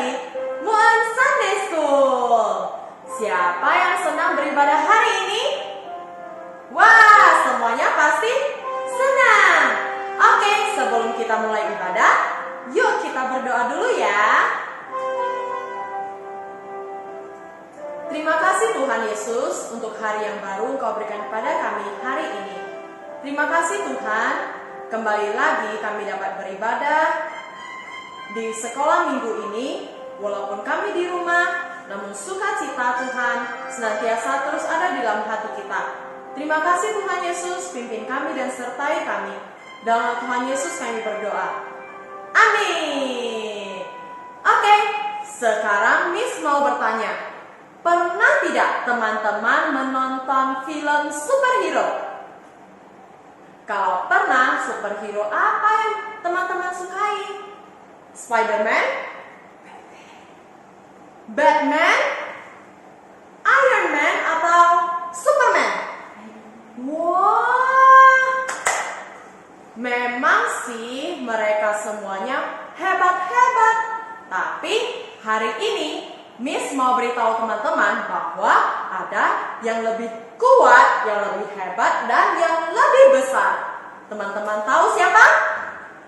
di Moon Sunday School. Siapa yang senang beribadah hari ini? Wah, semuanya pasti senang. Oke, sebelum kita mulai ibadah, yuk kita berdoa dulu ya. Terima kasih Tuhan Yesus untuk hari yang baru Engkau berikan kepada kami hari ini. Terima kasih Tuhan, kembali lagi kami dapat beribadah di sekolah minggu ini. Walaupun kami di rumah, namun sukacita Tuhan senantiasa terus ada di dalam hati kita. Terima kasih Tuhan Yesus, pimpin kami dan sertai kami. Dalam Tuhan Yesus kami berdoa. Amin. Oke, sekarang Miss mau bertanya. Pernah tidak teman-teman menonton film superhero? Kalau pernah, superhero apa yang teman-teman sukai? Spider-Man? Batman? Iron Man atau Superman? Wah, memang sih mereka semuanya hebat-hebat. Tapi hari ini Miss mau beritahu teman-teman bahwa ada yang lebih kuat, yang lebih hebat, dan yang lebih besar. Teman-teman tahu siapa?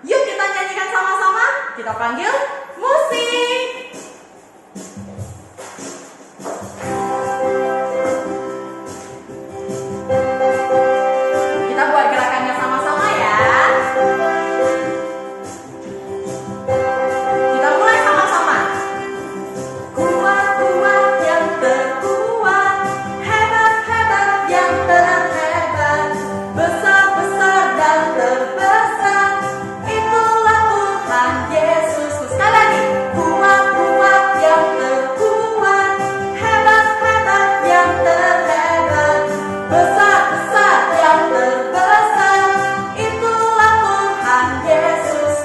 Yuk kita nyanyikan sama-sama. Kita panggil musik. Kita buat gerakannya sama-sama ya. Kita mulai sama-sama. Kuat-kuat yang terkuat, hebat-hebat yang terhebat, besar-besar dan terbesar, itulah Tuhan Yesus. Sekali lagi, kuat-kuat yang terkuat, hebat-hebat yang terhebat, besar-besar yang terbesar, itulah Tuhan Yesus.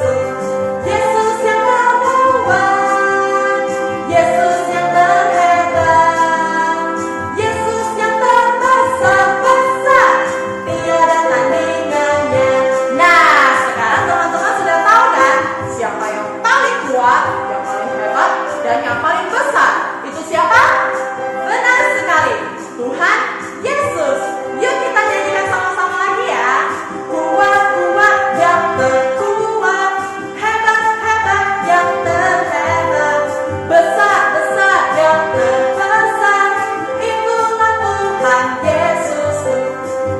Yesus yang terkuat, Yesus yang terhebat, Yesus yang terbesar-besar, tiada tandingannya. Nah, sekarang teman-teman sudah tahu kan siapa yang paling kuat, yang paling hebat, dan yang paling besar? Itu siapa? Benar sekali, Tuhan Yesus. Yuk kita nyanyikan sama-sama lagi ya. Kuat-kuat yang terkuat, hebat-hebat yang terhebat, besar-besar yang terbesar, itulah Tuhan Yesus.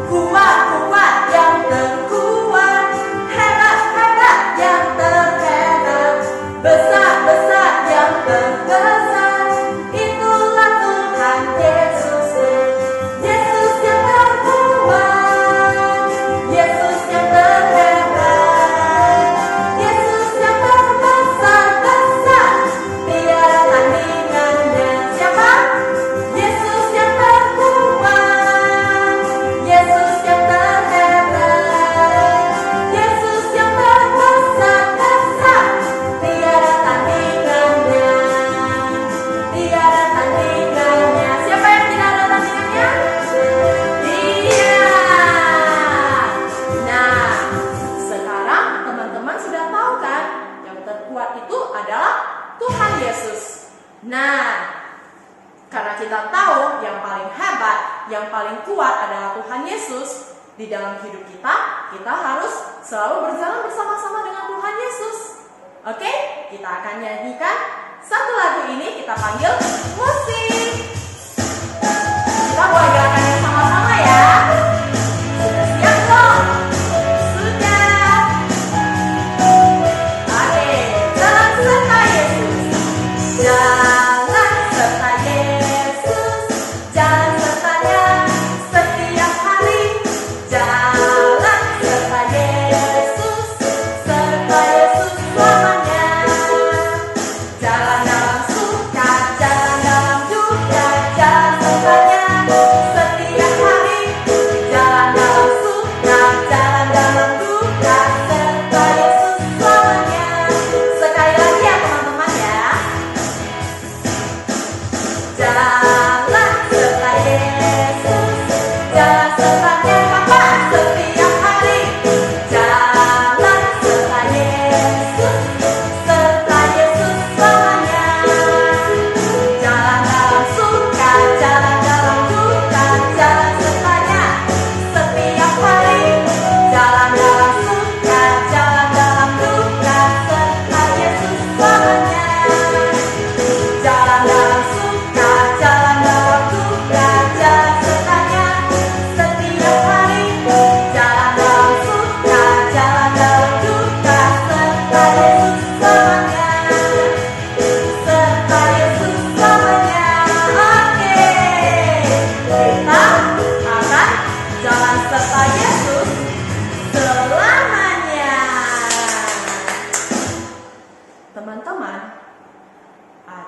Kuat-kuat yang terkuat, hebat-hebat yang terhebat, besar-besar yang terbesar, itulah Tuhan Yesus. Yesus yang terkuat, Yesus yang terhebat, Yesus yang terbesar-besar, tiada tandingannya. Siapa? Yesus yang terkuat, Yesus yang terhebat, Yesus yang terbesar-besar, tiada tandingannya, tiada tandingannya. Siapa yang tidak ada tandingannya? Iya. Nah, sekarang teman-teman sudah tahu kan, yang terkuat itu adalah Tuhan Yesus. Nah, karena kita tahu yang paling hebat, yang paling kuat adalah Tuhan Yesus, di dalam hidup kita, kita harus selalu berjalan bersama-sama dengan Tuhan Yesus. Oke, kita akan nyanyikan satu lagu ini, kita panggil musik. Kita buat gerakannya sama-sama ya. Sudah siap dong? Sudah. Oke, jalan serta Yesus. Jalan serta Yesus, jalan sertanya setiap hari. Jalan serta Yesus, serta Yesus selamanya. Jalan dalam suka, jalan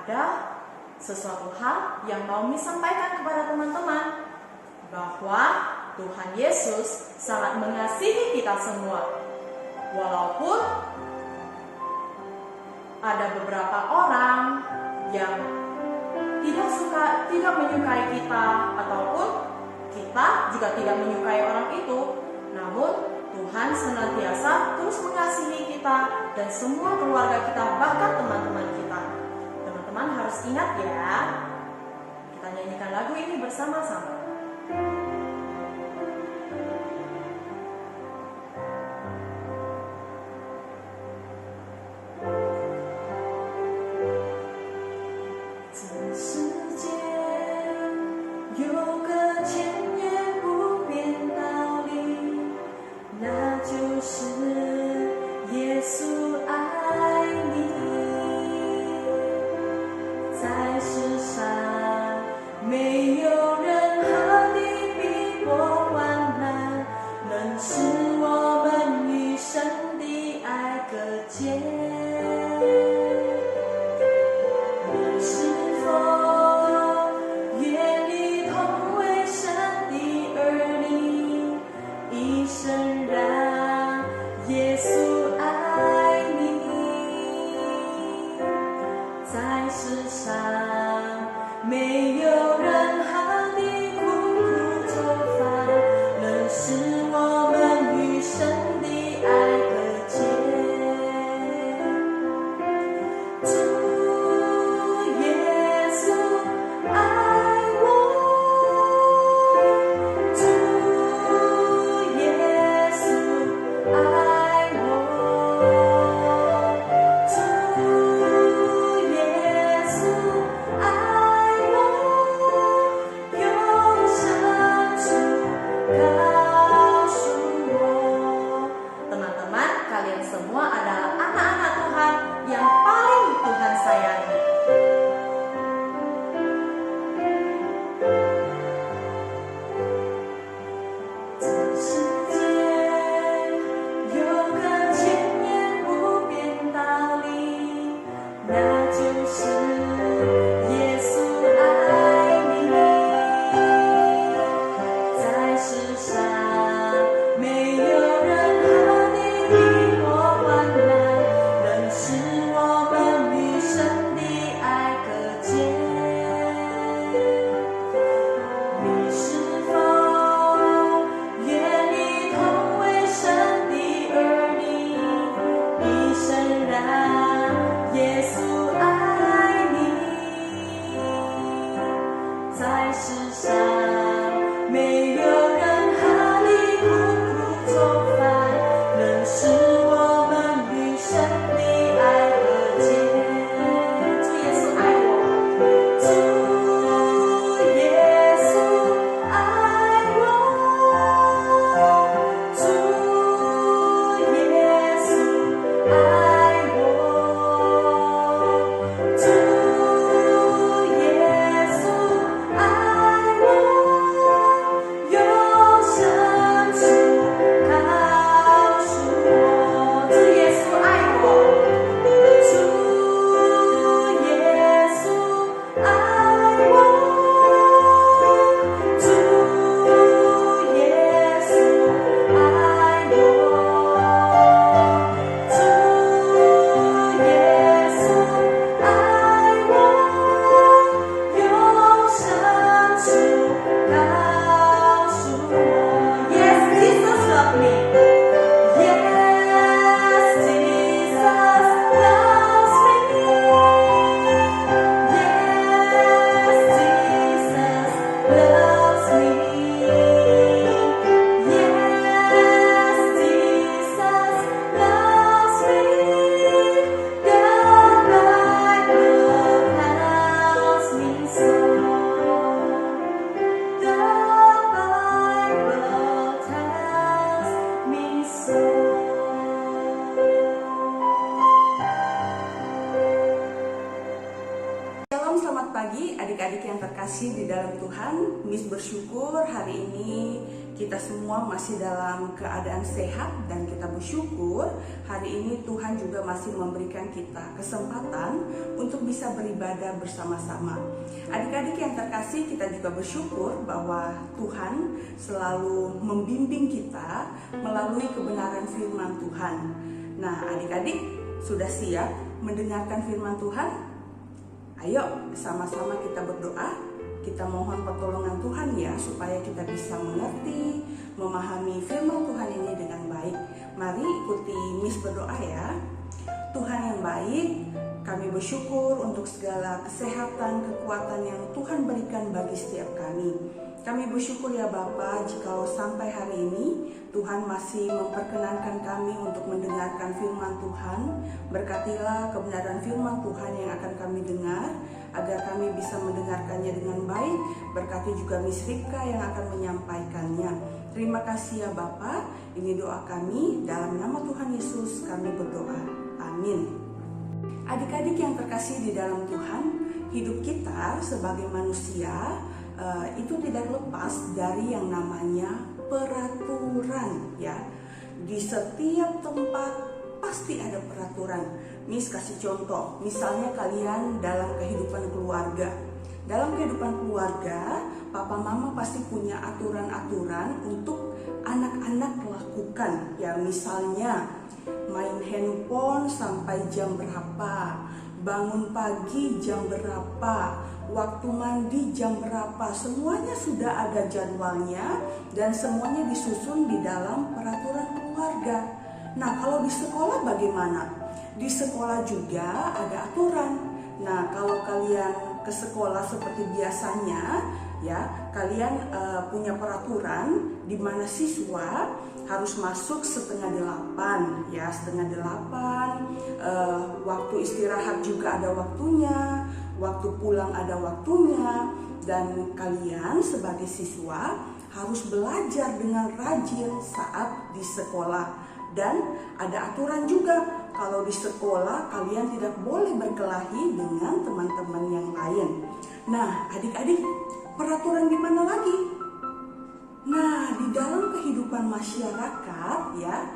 ada sesuatu hal yang mau Miss sampaikan kepada teman-teman, bahwa Tuhan Yesus sangat mengasihi kita semua. Walaupun ada beberapa orang yang tidak menyukai kita, ataupun kita juga tidak menyukai orang itu, namun Tuhan senantiasa terus mengasihi kita dan semua keluarga kita, bahkan teman-teman kita. Teman-teman harus ingat ya. Kita nyanyikan lagu ini bersama-sama. Selamat pagi adik-adik yang terkasih di dalam Tuhan. Miss bersyukur hari ini kita semua masih dalam keadaan sehat dan kita bersyukur hari ini Tuhan juga masih memberikan kita kesempatan untuk bisa beribadah bersama-sama. Adik-adik yang terkasih, kita juga bersyukur bahwa Tuhan selalu membimbing kita melalui kebenaran firman Tuhan. Nah, adik-adik sudah siap mendengarkan firman Tuhan? Ayo sama-sama kita berdoa. Kita mohon pertolongan Tuhan ya, supaya kita bisa mengerti, memahami firman Tuhan ini dengan baik. Mari ikuti Miss berdoa ya. Tuhan yang baik, kami bersyukur untuk segala kesehatan, kekuatan yang Tuhan berikan bagi setiap kami. Kami bersyukur ya Bapa, jikalau sampai hari ini Tuhan masih memperkenankan kami untuk mendengarkan firman Tuhan. Berkatilah kebenaran firman Tuhan yang akan kami dengar, agar kami bisa mendengarkannya dengan baik. Berkati juga Miss Ripka yang akan menyampaikannya. Terima kasih ya Bapa. Ini doa kami, dalam nama Tuhan Yesus kami berdoa. Amin. Adik-adik yang terkasih di dalam Tuhan, hidup kita sebagai manusia itu tidak lepas dari yang namanya peraturan ya. Di setiap tempat pasti ada peraturan. Miss kasih contoh, misalnya kalian dalam kehidupan keluarga. Dalam kehidupan keluarga, papa mama pasti punya aturan-aturan untuk anak-anak lakukan. Ya misalnya main handphone sampai jam berapa, bangun pagi jam berapa, waktu mandi jam berapa, semuanya sudah ada jadwalnya dan semuanya disusun di dalam peraturan keluarga. Nah, kalau di sekolah bagaimana? Di sekolah juga ada aturan. Nah, kalau kalian ke sekolah seperti biasanya, ya, kalian punya peraturan di mana siswa harus masuk 7:30, ya, 7:30. Waktu istirahat juga ada waktunya, waktu pulang ada waktunya, dan kalian sebagai siswa harus belajar dengan rajin saat di sekolah. Dan ada aturan juga, kalau di sekolah kalian tidak boleh berkelahi dengan teman-teman yang lain. Nah, adik-adik, peraturan di mana lagi? Nah, di dalam kehidupan masyarakat ya,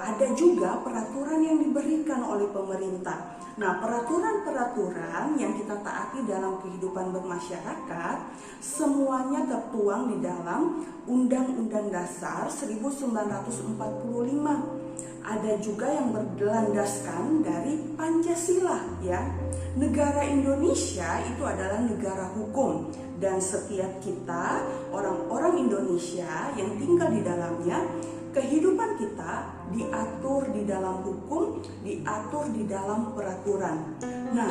ada juga peraturan yang diberikan oleh pemerintah. Nah, peraturan-peraturan yang kita taati dalam kehidupan bermasyarakat semuanya tertuang di dalam Undang-Undang Dasar 1945. Ada juga yang berlandaskan dari Pancasila ya. Negara Indonesia itu adalah negara hukum dan setiap kita orang-orang Indonesia yang tinggal di dalamnya, kehidupan kita diatur di dalam hukum, diatur di dalam peraturan. Nah,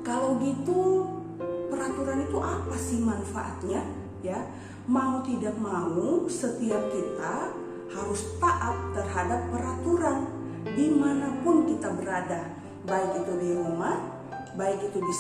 kalau gitu peraturan itu apa sih manfaatnya? Ya, mau tidak mau setiap kita harus taat terhadap peraturan dimanapun kita berada, baik itu di rumah, baik itu di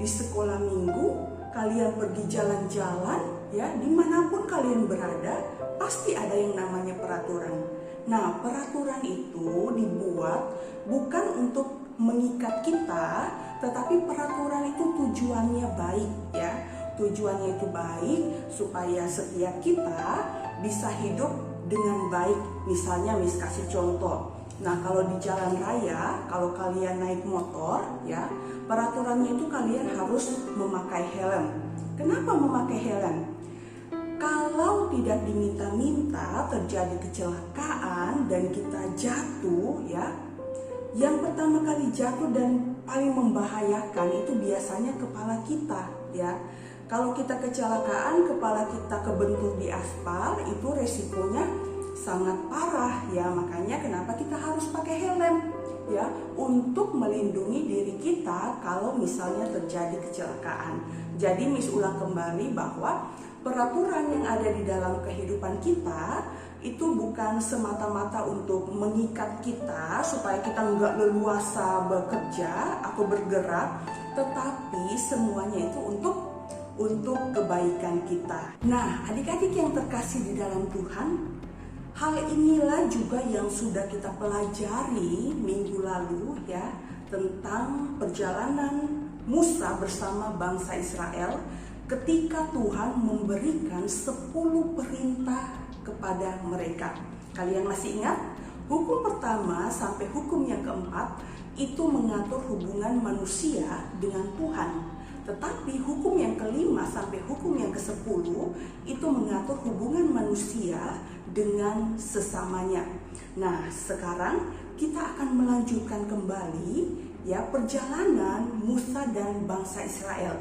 sekolah minggu, kalian pergi jalan-jalan, ya, dimanapun kalian berada, pasti ada yang namanya peraturan. Nah, peraturan itu dibuat bukan untuk mengikat kita, tetapi peraturan itu tujuannya baik, ya. Tujuannya itu baik supaya setiap kita bisa hidup dengan baik. Misalnya, Miss kasih contoh. Nah, kalau di jalan raya, kalau kalian naik motor, ya, peraturannya itu kalian harus memakai helm. Kenapa memakai helm? Kalau tidak diminta-minta terjadi kecelakaan dan kita jatuh, ya, yang pertama kali jatuh dan paling membahayakan itu biasanya kepala kita, ya. Kalau kita kecelakaan, kepala kita kebentur di aspal, itu resikonya sangat parah, ya. Makanya kenapa kita harus pakai helm, ya, untuk melindungi diri kita kalau misalnya terjadi kecelakaan. Jadi Miss ulang kembali bahwa peraturan yang ada di dalam kehidupan kita itu bukan semata-mata untuk mengikat kita supaya kita nggak leluasa bekerja atau bergerak, tetapi semuanya itu untuk kebaikan kita. Nah, adik-adik yang terkasih di dalam Tuhan, hal inilah juga yang sudah kita pelajari minggu lalu, ya, tentang perjalanan Musa bersama bangsa Israel ketika Tuhan memberikan 10 perintah kepada mereka. Kalian masih ingat? Hukum pertama sampai hukum yang keempat itu mengatur hubungan manusia dengan Tuhan. Tetapi hukum yang kelima sampai hukum yang ke-10 itu mengatur hubungan manusia dengan sesamanya. Nah, sekarang kita akan melanjutkan kembali ya perjalanan Musa dan bangsa Israel.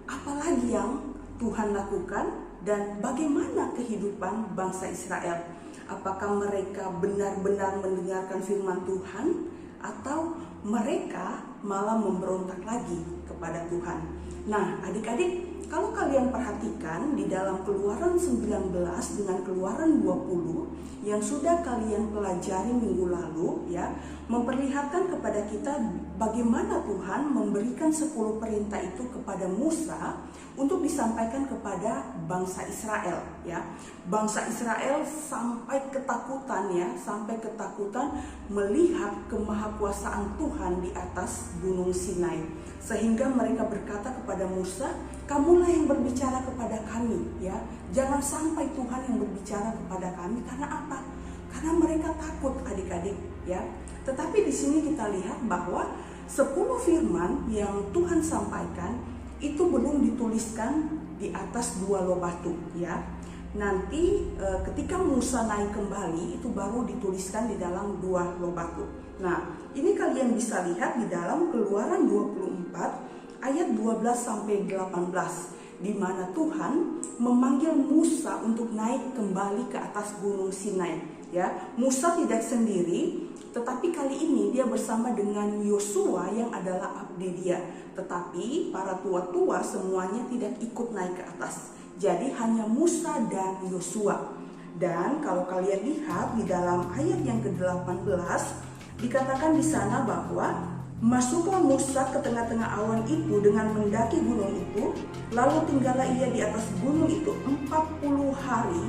Apalagi yang Tuhan lakukan dan bagaimana kehidupan bangsa Israel? Apakah mereka benar-benar mendengarkan firman Tuhan atau mereka malah memberontak lagi kepada Tuhan? Nah, adik-adik, kalau kalian perhatikan di dalam Keluaran 19 dengan Keluaran 20 yang sudah kalian pelajari minggu lalu ya, memperlihatkan kepada kita bagaimana Tuhan memberikan 10 perintah itu kepada Musa untuk disampaikan kepada bangsa Israel ya. Bangsa Israel sampai ketakutan ya, sampai ketakutan melihat kemahakuasaan Tuhan di atas Gunung Sinai. Sehingga mereka berkata kepada Musa, "Kamulah yang berbicara kepada kami ya. Jangan sampai Tuhan yang berbicara kepada kami." Karena apa? Karena mereka takut, adik-adik ya. Tetapi di sini kita lihat bahwa 10 firman yang Tuhan sampaikan itu belum dituliskan di atas 2 loh batu ya. Nanti ketika Musa naik kembali itu baru dituliskan di dalam 2 loh batu. Nah, ini kalian bisa lihat di dalam Keluaran 24 ayat 12 sampai 18 di mana Tuhan memanggil Musa untuk naik kembali ke atas Gunung Sinai ya. Musa tidak sendiri, tetapi kali ini dia bersama dengan Yosua yang adalah abdi dia. Tetapi para tua-tua semuanya tidak ikut naik ke atas. Jadi hanya Musa dan Yosua. Dan kalau kalian lihat di dalam ayat yang ke-18 dikatakan di sana bahwa masuklah Musa ke tengah-tengah awan itu dengan mendaki gunung itu, lalu tinggallah ia di atas gunung itu 40 hari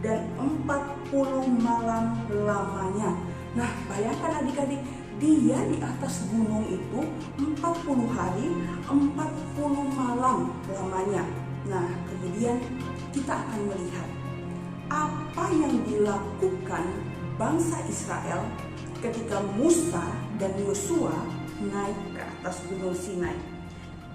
dan 40 malam lamanya. Nah, bayangkan adik-adik, dia di atas gunung itu 40 hari, 40 malam lamanya. Nah, kemudian kita akan melihat apa yang dilakukan bangsa Israel ketika Musa dan Yosua naik ke atas Gunung Sinai.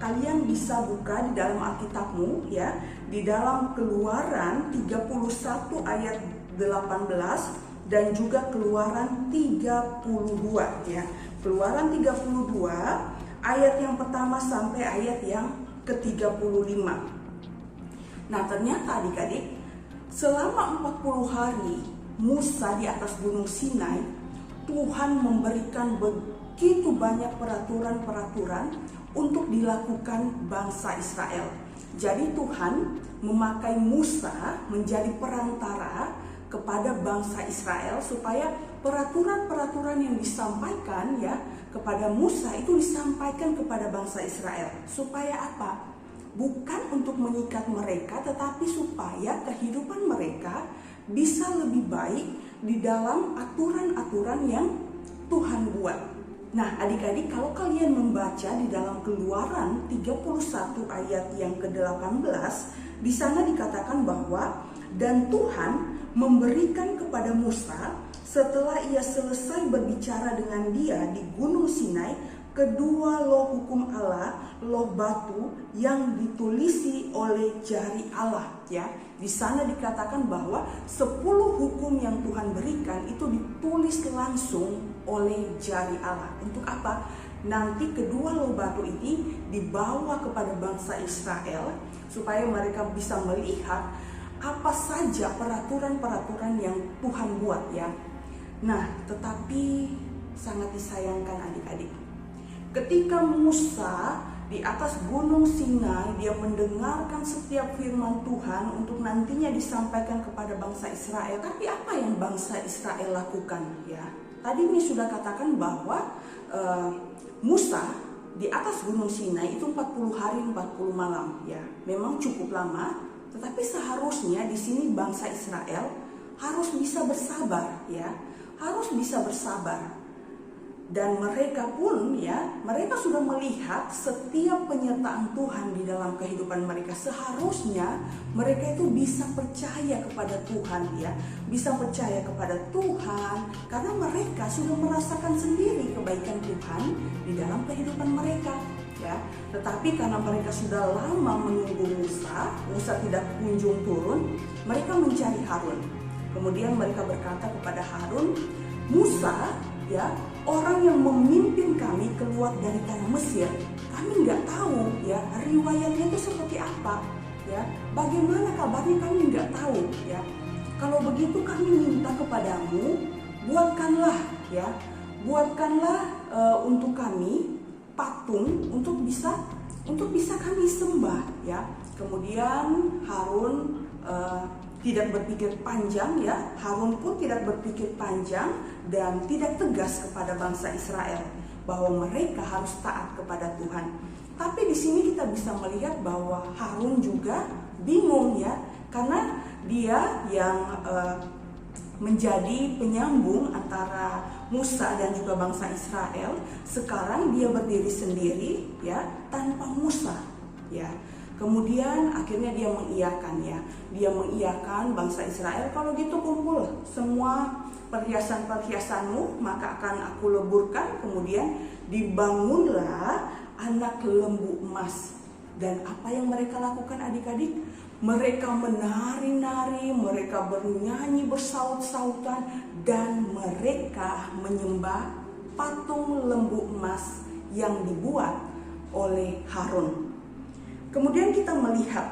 Kalian bisa buka di dalam Alkitabmu ya, di dalam Keluaran 31 ayat 18 dan juga Keluaran 32 ya. Keluaran 32 ayat yang pertama sampai ayat yang ke-35. Nah, ternyata adik-adik, selama 40 hari Musa di atas Gunung Sinai, Tuhan memberikan begitu banyak peraturan-peraturan untuk dilakukan bangsa Israel. Jadi Tuhan memakai Musa menjadi perantara kepada bangsa Israel supaya peraturan-peraturan yang disampaikan ya kepada Musa itu disampaikan kepada bangsa Israel. Supaya apa? Bukan untuk mengikat mereka, tetapi supaya kehidupan mereka bisa lebih baik di dalam aturan-aturan yang Tuhan buat. Nah, adik-adik, kalau kalian membaca di dalam Keluaran 31 ayat yang ke-18, di sana dikatakan bahwa dan Tuhan memberikan kepada Musa setelah ia selesai berbicara dengan dia di Gunung Sinai kedua loh hukum Allah, loh batu yang ditulisi oleh jari Allah ya. Di sana dikatakan bahwa 10 hukum yang Tuhan berikan itu ditulis langsung oleh jari Allah. Untuk apa? Nanti kedua loh batu ini dibawa kepada bangsa Israel supaya mereka bisa melihat apa saja peraturan-peraturan yang Tuhan buat ya. Nah, tetapi sangat disayangkan adik-adik, ketika Musa di atas Gunung Sinai dia mendengarkan setiap firman Tuhan untuk nantinya disampaikan kepada bangsa Israel. Tapi apa yang bangsa Israel lakukan ya? Tadi ini sudah katakan bahwa Musa di atas Gunung Sinai itu 40 hari 40 malam ya. Memang cukup lama, tetapi seharusnya di sini bangsa Israel harus bisa bersabar ya. Harus bisa bersabar. Dan mereka pun mereka sudah melihat setiap penyertaan Tuhan di dalam kehidupan mereka. Seharusnya mereka itu bisa percaya kepada Tuhan bisa percaya kepada Tuhan karena mereka sudah merasakan sendiri kebaikan Tuhan di dalam kehidupan mereka. Tetapi karena mereka sudah lama menunggu Musa tidak kunjung turun, mereka mencari Harun. Kemudian mereka berkata kepada Harun, Musa, orang yang memimpin kami keluar dari tanah Mesir, kami nggak tahu riwayatnya itu seperti apa, bagaimana kabarnya kami nggak tahu, Kalau begitu kami minta kepadamu, buatkanlah untuk kami patung untuk bisa kami sembah, Kemudian Harun tidak berpikir panjang, Harun pun tidak berpikir panjang dan tidak tegas kepada bangsa Israel bahwa mereka harus taat kepada Tuhan. Tapi di sini kita bisa melihat bahwa Harun juga bingung, karena dia yang menjadi penyambung antara Musa dan juga bangsa Israel. Sekarang dia berdiri sendiri tanpa Musa, Kemudian akhirnya dia mengiyakan bangsa Israel, kalau gitu kumpul semua perhiasan-perhiasanmu, maka akan aku leburkan. Kemudian dibangunlah anak lembu emas. Dan apa yang mereka lakukan adik-adik? Mereka menari-nari, mereka bernyanyi bersaut-sautan, dan mereka menyembah patung lembu emas yang dibuat oleh Harun. Kemudian kita melihat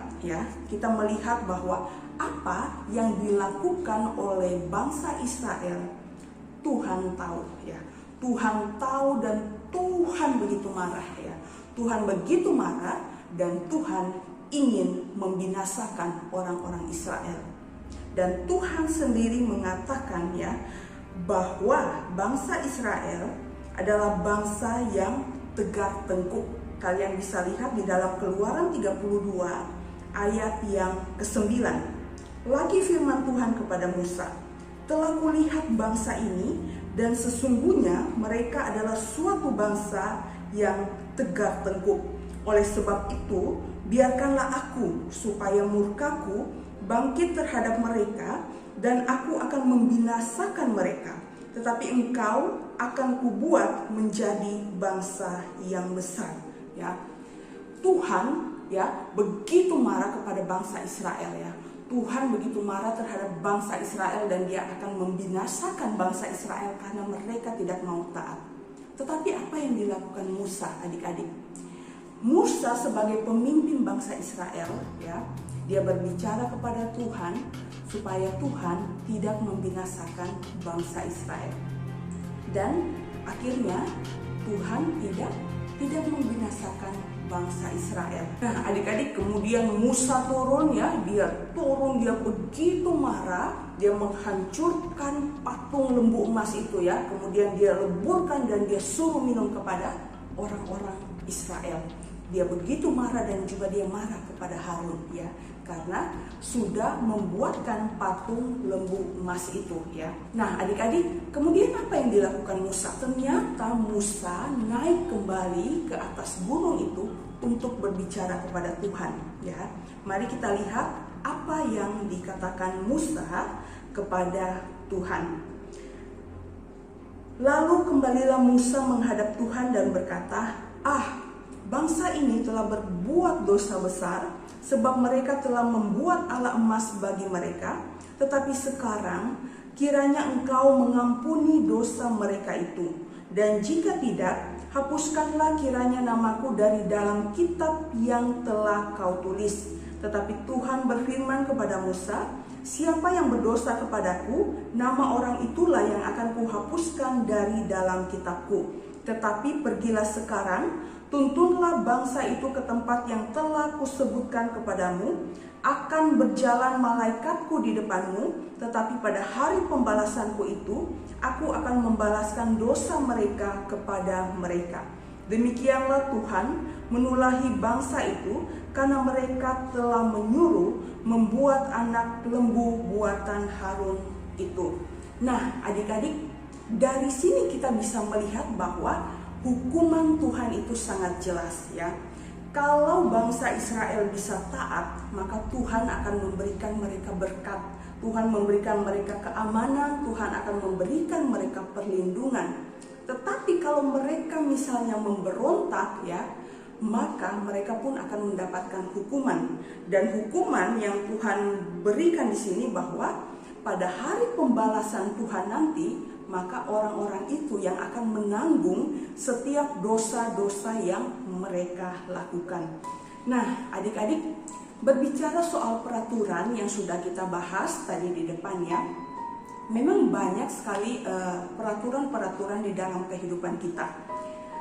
bahwa apa yang dilakukan oleh bangsa Israel, Tuhan tahu, Tuhan tahu dan Tuhan begitu marah, Tuhan begitu marah dan Tuhan ingin membinasakan orang-orang Israel. Dan Tuhan sendiri mengatakan bahwa bangsa Israel adalah bangsa yang tegar tengkuk. Kalian bisa lihat di dalam Keluaran 32 ayat yang ke-9. Lagi firman Tuhan kepada Musa, telah kulihat bangsa ini dan sesungguhnya mereka adalah suatu bangsa yang tegar tengkuk. Oleh sebab itu, biarkanlah aku supaya murkaku bangkit terhadap mereka dan aku akan membinasakan mereka. Tetapi engkau akan kubuat menjadi bangsa yang besar. Tuhan begitu marah kepada bangsa Israel, Tuhan begitu marah terhadap bangsa Israel dan dia akan membinasakan bangsa Israel karena mereka tidak mau taat. Tetapi apa yang dilakukan Musa adik-adik? Musa sebagai pemimpin bangsa Israel, dia berbicara kepada Tuhan supaya Tuhan tidak membinasakan bangsa Israel. Dan akhirnya Tuhan tidak membinasakan bangsa Israel. Nah adik-adik, kemudian Musa turun, dia begitu marah, dia menghancurkan patung lembu emas itu, kemudian dia leburkan dan dia suruh minum kepada orang-orang Israel. Dia begitu marah dan juga dia marah kepada Harun, karena sudah membuatkan patung lembu emas itu, Nah adik-adik, kemudian apa yang dilakukan Musa? Ternyata Musa naik kembali ke atas gunung itu untuk berbicara kepada Tuhan, Mari kita lihat apa yang dikatakan Musa kepada Tuhan. Lalu kembalilah Musa menghadap Tuhan dan berkata, bangsa ini telah berbuat dosa besar, sebab mereka telah membuat ala emas bagi mereka. Tetapi sekarang kiranya engkau mengampuni dosa mereka itu. Dan jika tidak, hapuskanlah kiranya namaku dari dalam kitab yang telah kau tulis. Tetapi Tuhan berfirman kepada Musa, siapa yang berdosa kepadaku, nama orang itulah yang akan kuhapuskan dari dalam kitabku. Tetapi pergilah sekarang, tuntunlah bangsa itu ke tempat yang telah kusebutkan kepadamu. Akan berjalan malaikatku di depanmu, tetapi pada hari pembalasanku itu, aku akan membalaskan dosa mereka kepada mereka. Demikianlah Tuhan menulahi bangsa itu, karena mereka telah menyuruh membuat anak lembu buatan Harun itu. Nah adik-adik, dari sini kita bisa melihat bahwa hukuman Tuhan itu sangat jelas ya. Kalau bangsa Israel bisa taat, maka Tuhan akan memberikan mereka berkat, Tuhan memberikan mereka keamanan, Tuhan akan memberikan mereka perlindungan. Tetapi kalau mereka misalnya memberontak ya, maka mereka pun akan mendapatkan hukuman. Dan hukuman yang Tuhan berikan di sini bahwa pada hari pembalasan Tuhan nanti, maka orang-orang itu yang akan menanggung setiap dosa-dosa yang mereka lakukan. Nah, adik-adik, berbicara soal peraturan yang sudah kita bahas tadi di depannya, memang banyak sekali peraturan-peraturan di dalam kehidupan kita.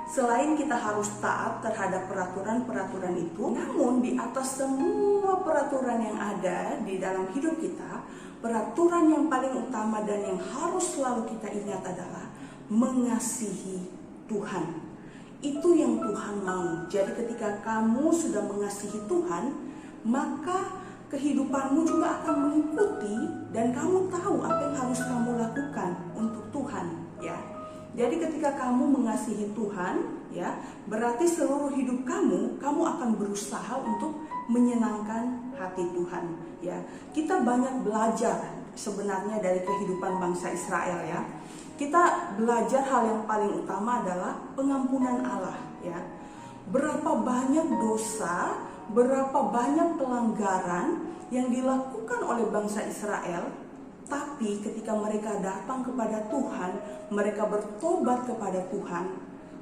Selain kita harus taat terhadap peraturan-peraturan itu, namun di atas semua peraturan yang ada di dalam hidup kita, peraturan yang paling utama dan yang harus selalu kita ingat adalah mengasihi Tuhan. Itu yang Tuhan mau. Jadi ketika kamu sudah mengasihi Tuhan, maka kehidupanmu juga akan mengikuti dan kamu tahu apa yang harus kamu lakukan untuk Tuhan, ya. Jadi ketika kamu mengasihi Tuhan, ya, berarti seluruh hidup kamu akan berusaha untuk menyenangkan hati Tuhan, ya. Kita banyak belajar sebenarnya dari kehidupan bangsa Israel, ya. Kita belajar hal yang paling utama adalah pengampunan Allah, ya. Berapa banyak dosa, berapa banyak pelanggaran yang dilakukan oleh bangsa Israel, tapi ketika mereka datang kepada Tuhan, mereka bertobat kepada Tuhan,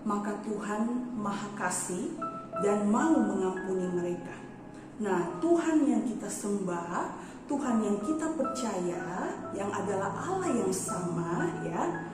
maka Tuhan Maha Kasih dan mau mengampuni mereka. Nah, Tuhan yang kita sembah, Tuhan yang kita percaya, yang adalah Allah yang sama, ya,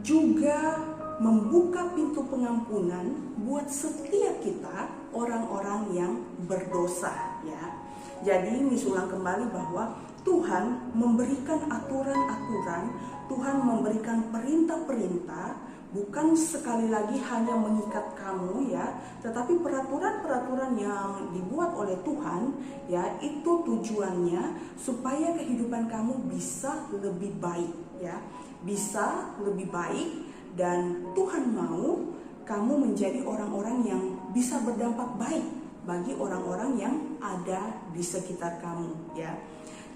juga membuka pintu pengampunan buat setiap kita, orang-orang yang berdosa, ya. Jadi ini ulang kembali bahwa Tuhan memberikan aturan-aturan, Tuhan memberikan perintah-perintah, bukan sekali lagi hanya mengikat kamu, ya, tetapi peraturan-peraturan yang dibuat oleh Tuhan, ya, itu tujuannya supaya kehidupan kamu bisa lebih baik, ya, bisa lebih baik, dan Tuhan mau kamu menjadi orang-orang yang bisa berdampak baik bagi orang-orang yang ada di sekitar kamu, ya.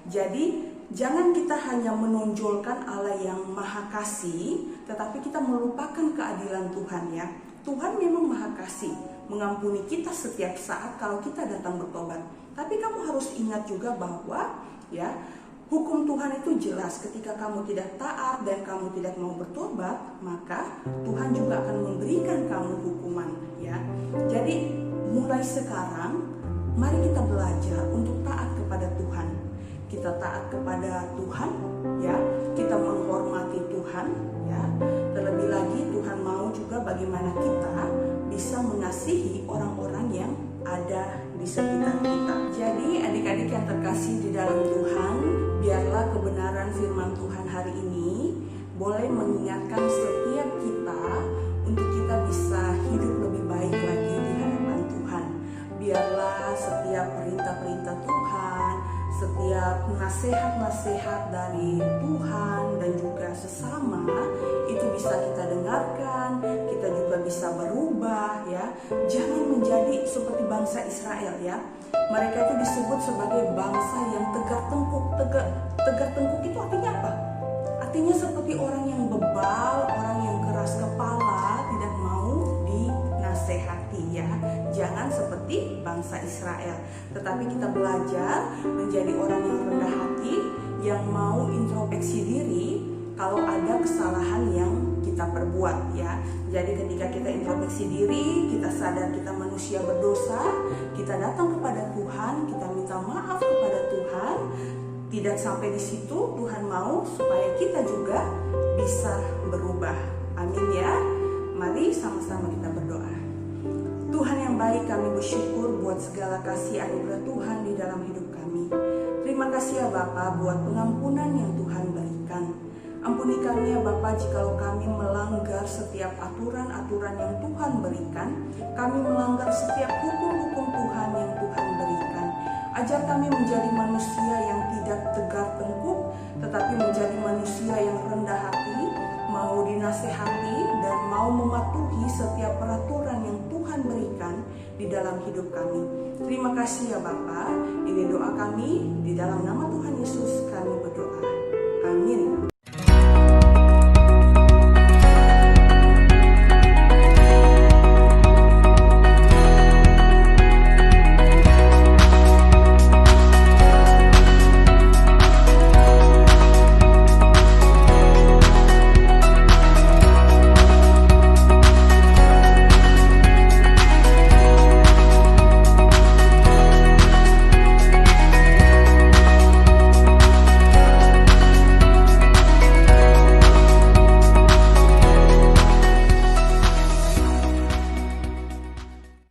Jadi jangan kita hanya menonjolkan Allah yang Maha Kasih, tetapi kita melupakan keadilan Tuhan, ya. Tuhan memang Maha Kasih, mengampuni kita setiap saat kalau kita datang bertobat. Tapi kamu harus ingat juga bahwa, ya, hukum Tuhan itu jelas. Ketika kamu tidak taat dan kamu tidak mau bertobat, maka Tuhan juga akan memberikan kamu hukuman, ya. Jadi mulai sekarang, mari kita belajar untuk taat kepada Tuhan. Kita taat kepada Tuhan, ya. Kita menghormati Tuhan, ya. Terlebih lagi Tuhan mau juga bagaimana kita bisa mengasihi orang-orang yang ada di sekitar kita. Jadi adik-adik yang terkasih di dalam Tuhan, biarlah kebenaran firman Tuhan hari ini boleh mengingatkan setiap kita untuk kita bisa hidup lebih baik lagi di hadapan Tuhan. Biarlah setiap perintah-perintah Tuhan, setiap nasihat-nasihat dari Tuhan dan juga sesama itu bisa kita dengarkan, kita juga bisa berubah, ya. Jangan menjadi seperti bangsa Israel, ya. Mereka itu disebut sebagai bangsa yang tegak tengkuk. Tegak tengkuk itu artinya apa? Artinya seperti orang yang bebal, orang yang keras kepala, tidak mau dinasehati, ya. Jangan seperti bangsa Israel, tetapi kita belajar menjadi orang yang rendah hati, yang mau introspeksi diri kalau ada kesalahan yang kita perbuat, ya. Jadi ketika kita introspeksi diri, kita sadar kita manusia berdosa, kita datang kepada Tuhan, kita minta maaf kepada Tuhan. Tidak sampai di situ, Tuhan mau supaya kita juga bisa berubah. Amin, ya. Mari sama-sama kita berdoa. Tuhan yang baik, kami bersyukur buat segala kasih anugerah Tuhan di dalam hidup kami. Terima kasih ya Bapa buat pengampunan yang Tuhan berikan. Ampuni kami ya Bapa jikalau kami melanggar setiap aturan-aturan yang Tuhan berikan. Kami melanggar setiap hukum-hukum Tuhan yang Tuhan berikan. Ajar kami menjadi manusia yang tidak tegar tengkuk, tetapi menjadi manusia yang rendah hati, mau setiap peraturan yang Tuhan berikan di dalam hidup kami. Terima kasih ya Bapa. Ini doa kami, di dalam nama Tuhan Yesus kami berdoa. Amin.